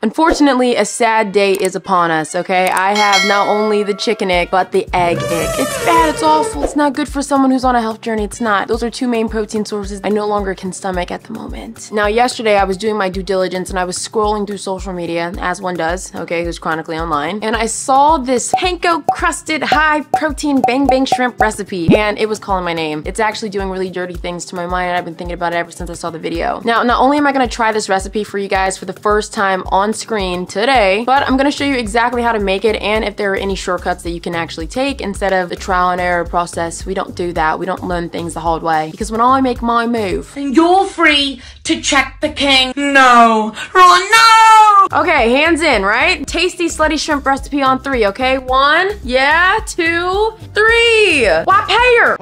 Unfortunately, a sad day is upon us, okay? I have not only the chicken ick, but the egg ick. It's bad, it's awful, it's not good for someone who's on a health journey, it's not. Those are two main protein sources I no longer can stomach at the moment. Now, yesterday I was doing my due diligence and I was scrolling through social media, as one does, okay, who's chronically online, and I saw this panko-crusted high-protein bang-bang shrimp recipe, and it was calling my name. It's actually doing really dirty things to my mind, and I've been thinking about it ever since I saw the video. Now, not only am I gonna try this recipe for you guys for the first time on screen today, but I'm gonna show you exactly how to make it and if there are any shortcuts that you can actually take instead of the trial and error process. We don't do that. We don't learn things the hard way. Because when I make my move, and you're free to check the king. No. Oh, no! Okay, hands in, right? Tasty slutty shrimp recipe on 3, okay? 1, yeah, 2, 3. White power!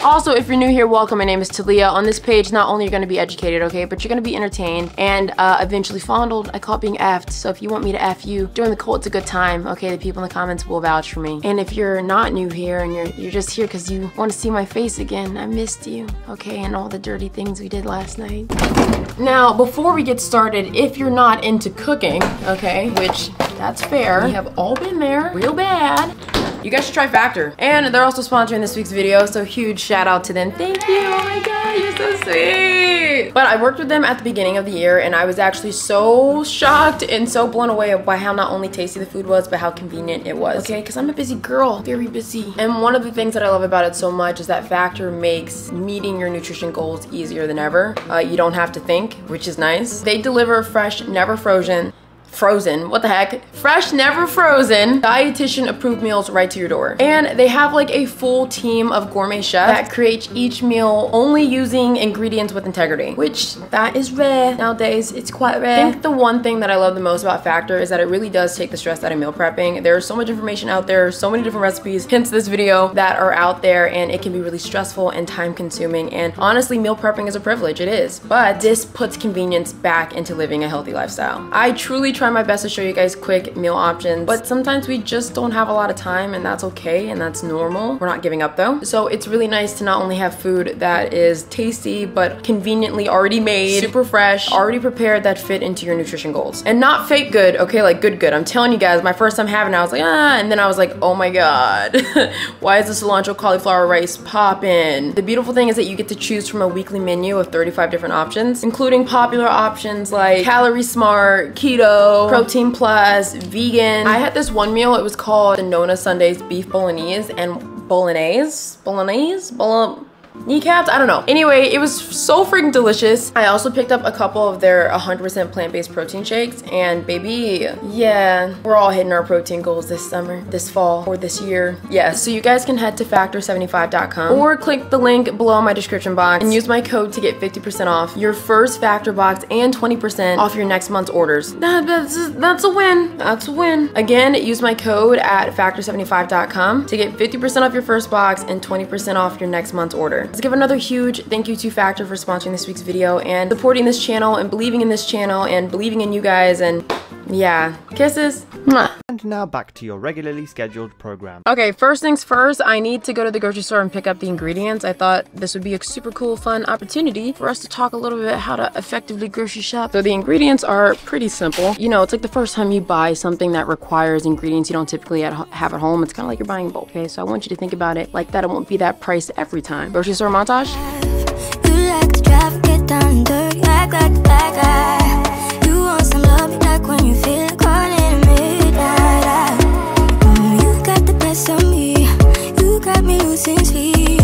Also, if you're new here, welcome. My name is Taliyah. On this page, not only are you going to be educated, okay, but you're going to be entertained and eventually fondled. I call it being effed. So if you want me to F you during the call, it's a good time, okay? The people in the comments will vouch for me. And if you're not new here and you're just here because you want to see my face again, I missed you, okay? And all the dirty things we did last night. Now, before we get started, if you're not into cooking, okay, which that's fair, we have all been there real bad. You guys should try Factor. And they're also sponsoring this week's video, so huge shout out to them. Thank you, oh my God, you're so sweet. But I worked with them at the beginning of the year and I was actually so shocked and so blown away by how not only tasty the food was, but how convenient it was. Okay, because I'm a busy girl, very busy. And one of the things that I love about it so much is that Factor makes meeting your nutrition goals easier than ever. You don't have to think, which is nice. They deliver fresh, never frozen, what the heck? Fresh, never frozen, dietitian approved meals right to your door. And they have like a full team of gourmet chefs that create each meal only using ingredients with integrity, which that is rare nowadays. It's quite rare. I think the one thing that I love the most about Factor is that it really does take the stress out of meal prepping. There's so much information out there, so many different recipes, hence this video, that are out there, and it can be really stressful and time consuming. And honestly, meal prepping is a privilege, it is. But this puts convenience back into living a healthy lifestyle. I truly try my best to show you guys quick meal options, but sometimes we just don't have a lot of time, and that's okay and that's normal. We're not giving up though. So it's really nice to not only have food that is tasty but conveniently already made, super fresh, already prepared, that fit into your nutrition goals. And not fake good, okay, like good. I'm telling you guys, my first time having it, I was like, and then I was like, oh my God, why is the cilantro cauliflower rice poppin'? The beautiful thing is that you get to choose from a weekly menu of 35 different options, including popular options like Calorie Smart, Keto, Protein Plus, Vegan. I had this one meal, it was called the Nona Sundays Beef Bolognese and Bolognese? Kneecaps? I don't know. Anyway, it was so freaking delicious. I also picked up a couple of their 100% plant-based protein shakes, and baby, yeah, we're all hitting our protein goals this summer, this fall, or this year. Yeah, so you guys can head to factor75.com or click the link below in my description box and use my code to get 50% off your first Factor box and 20% off your next month's orders. That's a win. That's a win. Again, use my code at factor75.com to get 50% off your first box and 20% off your next month's order. Let's give another huge thank you to Factor for sponsoring this week's video and supporting this channel and believing in this channel and believing in you guys, and yeah, kisses. Mwah. And now back to your regularly scheduled program. Okay, first things first, I need to go to the grocery store and pick up the ingredients. I thought this would be a super cool, fun opportunity for us to talk a little bit how to effectively grocery shop. So the ingredients are pretty simple. You know, it's like the first time you buy something that requires ingredients you don't typically have at home. It's kind of like you're buying bulk, okay? So I want you to think about it like that. It won't be that price every time. Grocery store montage. You like to drive, get down and dirty, act like a bad guy. You want some love, like when you feel caught in midnight. You got the best of me, you got me losing sleep.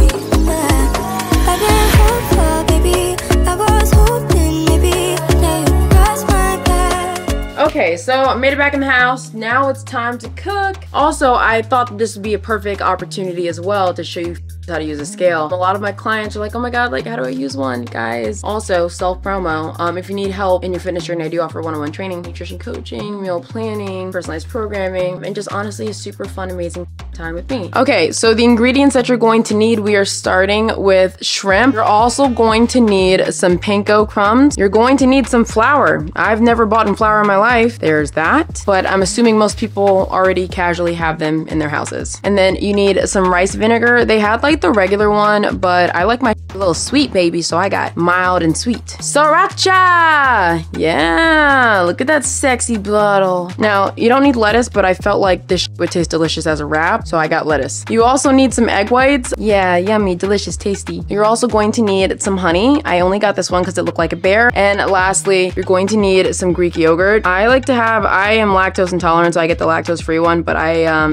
I've been hopeful, baby, I was hoping maybe that you cross my path. Okay, so I made it back in the house. Now it's time to cook. Also, I thought that this would be a perfect opportunity as well to show you how to use a scale. A lot of my clients are like, oh my God, like how do I use one, guys? Also, self-promo. If you need help in your fitness journey, I do offer one-on-one training, nutrition coaching, meal planning, personalized programming, and just honestly a super fun, amazing time with me. Okay, so the ingredients that you're going to need, we are starting with shrimp. You're also going to need some panko crumbs. You're going to need some flour. I've never bought flour in my life. There's that, but I'm assuming most people already casually have them in their houses. And then you need some rice vinegar. They had like the regular one, but I like my little sweet baby, so I got mild and sweet. Sriracha! Yeah, look at that sexy bottle. Now, you don't need lettuce, but I felt like this would taste delicious as a wrap, so I got lettuce. You also need some egg whites. Yeah, yummy, delicious, tasty. You're also going to need some honey. I only got this one because it looked like a bear. And lastly, you're going to need some Greek yogurt. I am lactose intolerant, so I get the lactose-free one, but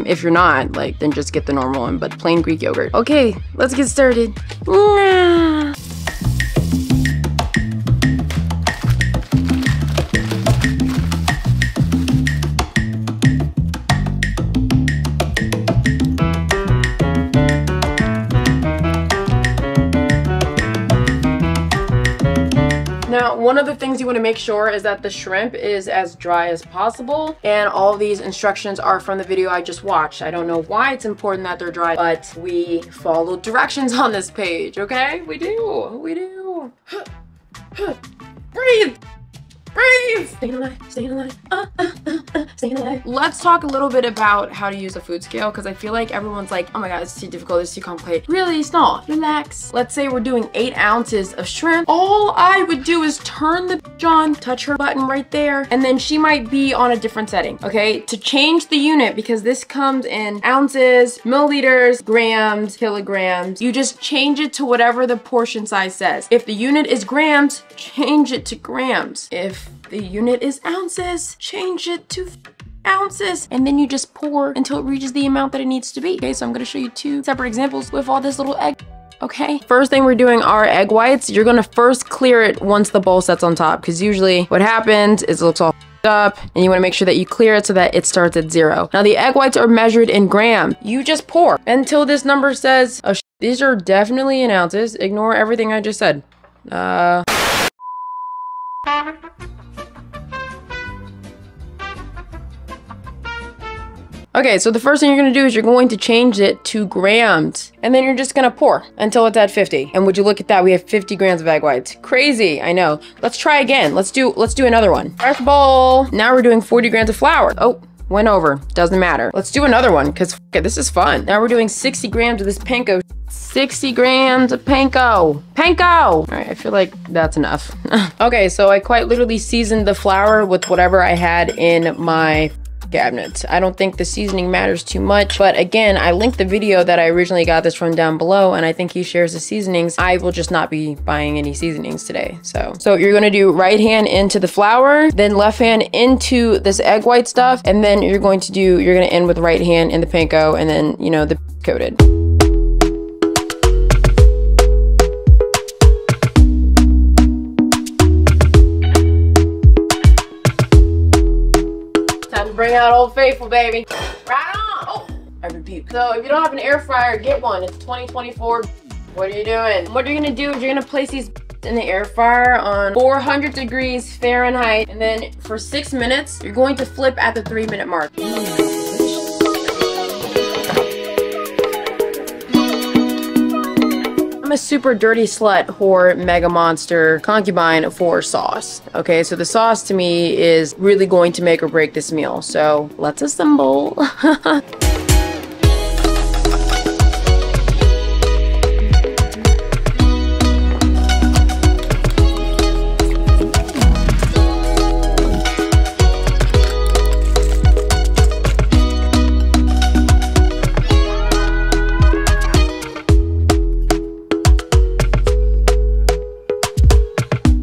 if you're not, like, then just get the normal one, but plain Greek yogurt. Okay, let's get started. Now, one of the things you want to make sure is that the shrimp is as dry as possible, and all of these instructions are from the video I just watched. I don't know why it's important that they're dry, but we follow directions on this page, okay? We do. Breathe! Breathe! Staying alive, staying alive, staying alive. Let's talk a little bit about how to use a food scale, because I feel like everyone's like, oh my god, it's too difficult, it's too complicated. Really, it's not. Relax. Let's say we're doing 8 ounces of shrimp. All I would do is turn the bitch on, touch her button right there, and then she might be on a different setting, okay? To change the unit, because this comes in ounces, milliliters, grams, kilograms, you just change it to whatever the portion size says. If the unit is grams, change it to grams. If the unit is ounces, change it to ounces, and then you just pour until it reaches the amount that it needs to be. Okay, so I'm gonna show you 2 separate examples with all this little egg. Okay, first thing we're doing are egg whites. You're gonna first clear it once the bowl sets on top, because usually what happens is it looks all up, and you want to make sure that you clear it so that it starts at 0. Now the egg whites are measured in grams. You just pour until this number says, oh, these are definitely in ounces. Ignore everything I just said. Okay, so the first thing you're gonna do is you're going to change it to grams, and then you're just gonna pour until it's at 50. And would you look at that, we have 50 grams of egg whites. Crazy, I know. Let's try again. Let's do another one. Fresh bowl. Now we're doing 40 grams of flour. Oh, went over, doesn't matter. Let's do another one, because this is fun. Now we're doing 60 grams of this panko. 60 grams of panko. Panko! All right, I feel like that's enough. Okay, so I quite literally seasoned the flour with whatever I had in my cabinet. I don't think the seasoning matters too much, but again, I linked the video that I originally got this from down below, and I think he shares the seasonings. I will just not be buying any seasonings today. So you're gonna do right hand into the flour, then left hand into this egg white stuff, and then you're gonna end with right hand in the panko, and then, you know, the coated. Bring out Old Faithful, baby. Right on. Oh, I repeat. So if you don't have an air fryer, get one. It's 2024. What are you doing? What you're gonna do is you're gonna place these in the air fryer on 400 degrees Fahrenheit, and then for 6 minutes, you're going to flip at the 3-minute mark. I'm a super dirty slut, whore, mega monster, concubine for sauce. Okay, so the sauce to me is really going to make or break this meal. So let's assemble.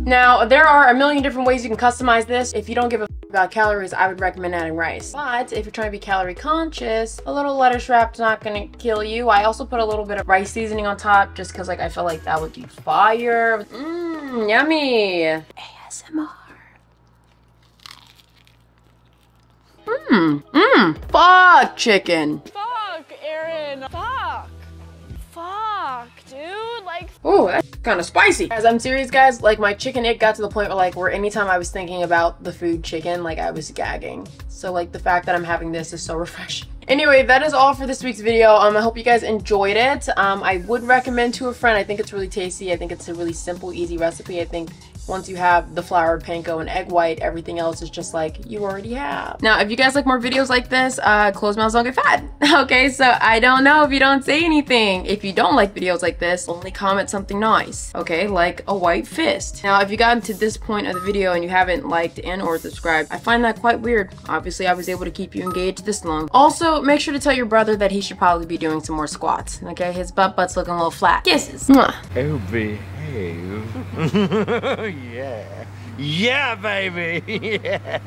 Now, there are a million different ways you can customize this. If you don't give a f about calories, I would recommend adding rice. But if you're trying to be calorie conscious, a little lettuce wrap's not gonna kill you. I also put a little bit of rice seasoning on top just because, like, I feel like that would be fire. Mmm, yummy. ASMR. Fuck chicken. Fuck, Aaron. Fuck, dude. Like, oh, that's kind of spicy. Guys, I'm serious, guys. Like, my chicken ick got to the point where, like, anytime I was thinking about the food chicken, like, I was gagging. So, like, the fact that I'm having this is so refreshing. Anyway, that is all for this week's video. I hope you guys enjoyed it. I would recommend to a friend. I think it's really tasty. I think it's a really simple, easy recipe. I think once you have the flour, panko, and egg white, everything else is just like you already have. Now, if you guys like more videos like this, closed mouths don't get fat. Okay, so I don't know if you don't say anything. If you don't like videos like this, only comment something nice. Okay, like a white fist. Now, if you got to this point of the video and you haven't liked and or subscribed, I find that quite weird. Obviously, I was able to keep you engaged this long. Also, make sure to tell your brother that he should probably be doing some more squats. Okay, his butt's looking a little flat. Kisses. Mwah. Oh, behave. Yeah. Yeah, baby. Yeah.